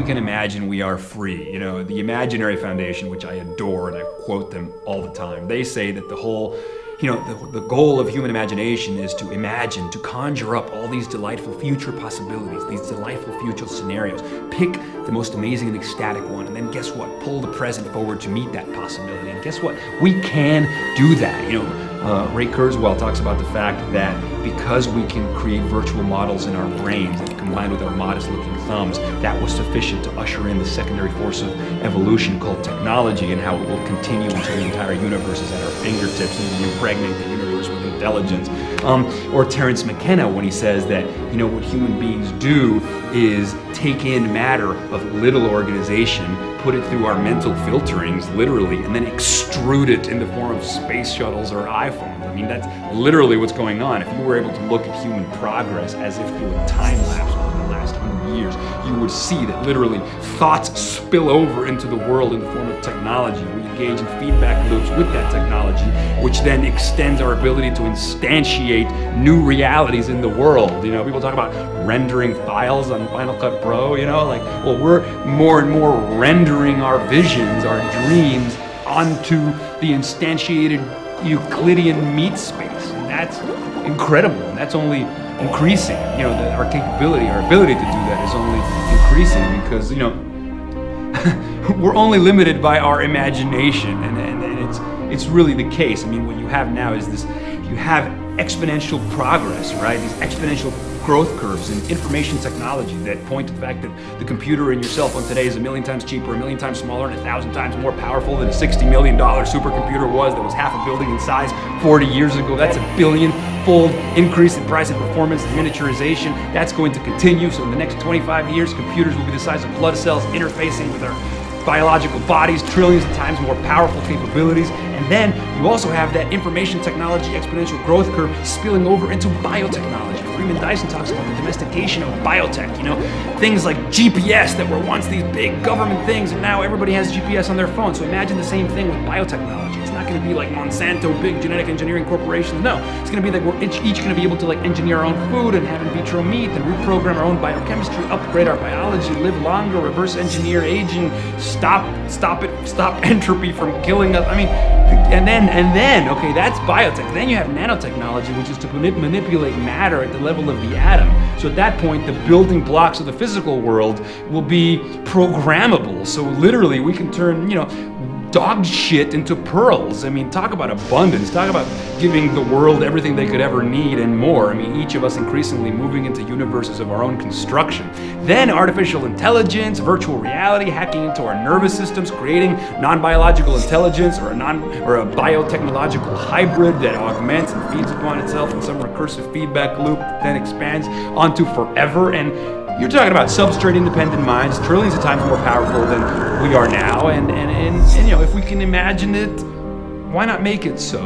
can imagine, we are free. You know, the Imaginary Foundation, which I adore and I quote them all the time, they say that the whole, you know, the goal of human imagination is to imagine, to conjure up all these delightful future possibilities, these delightful future scenarios. Pick the most amazing and ecstatic one, and then guess what? Pull the present forward to meet that possibility. And guess what? We can do that. You know, Ray Kurzweil talks about the fact that because we can create virtual models in our brains that combined with our modest-looking thumbs, that was sufficient to usher in the secondary force of evolution called technology, and how it will continue until the entire universe is at our fingertips and we impregnate the universe with intelligence. Or Terence McKenna, when he says that, you know, what human beings do is take in matter of little organization, put it through our mental filterings, literally, and then extrude it in the form of space shuttles or iPhones. I mean, that's literally what's going on. If you were able to look at human progress as if through a time lapse over the last 100 years, you would see that literally thoughts spill over into the world in the form of technology. We engage in feedback loops with that technology, which then extends our ability to instantiate new realities in the world. You know, people talk about rendering files on Final Cut Pro, you know, like, well, we're more and more rendering our visions, our dreams, onto the instantiated Euclidean meat space. And that's incredible, and that's only increasing. You know, our capability, our ability to do that is only increasing because, you know, we're only limited by our imagination, and it's really the case. I mean, what you have now is this, you have exponential progress, right? These exponential growth curves in information technology that point to the fact that the computer in your cell phone today is 1,000,000 times cheaper, 1,000,000 times smaller, and 1,000 times more powerful than a $60 million supercomputer was that was half a building in size 40 years ago. That's a billion-fold increase in price and performance and miniaturization. That's going to continue. So in the next 25 years, computers will be the size of blood cells interfacing with our biological bodies, trillions of times more powerful capabilities. And then you also have that information technology exponential growth curve spilling over into biotechnology. Freeman Dyson talks about the domestication of biotech, you know, things like GPS that were once these big government things, and now everybody has GPS on their phone. So imagine the same thing with biotechnology. It's not going to be like Monsanto, big genetic engineering corporations. No, it's going to be like we're each going to be able to like engineer our own food and have in vitro meat and reprogram our own biochemistry, upgrade our biology, live longer, reverse engineer aging, stop entropy from killing us. I mean, and then, okay, that's biotech. Then you have nanotechnology, which is to manipulate matter at the level of the atom. So at that point, the building blocks of the physical world will be programmable. So literally, we can turn, you know, dog shit into pearls. I mean, talk about abundance. Talk about giving the world everything they could ever need and more. I mean, each of us increasingly moving into universes of our own construction. Then artificial intelligence, virtual reality, hacking into our nervous systems, creating non-biological intelligence or a biotechnological hybrid that augments and feeds upon itself in some recursive feedback loop that then expands onto forever. And you're talking about substrate-independent minds, trillions of times more powerful than we are now, and you know, if we can imagine it, why not make it so?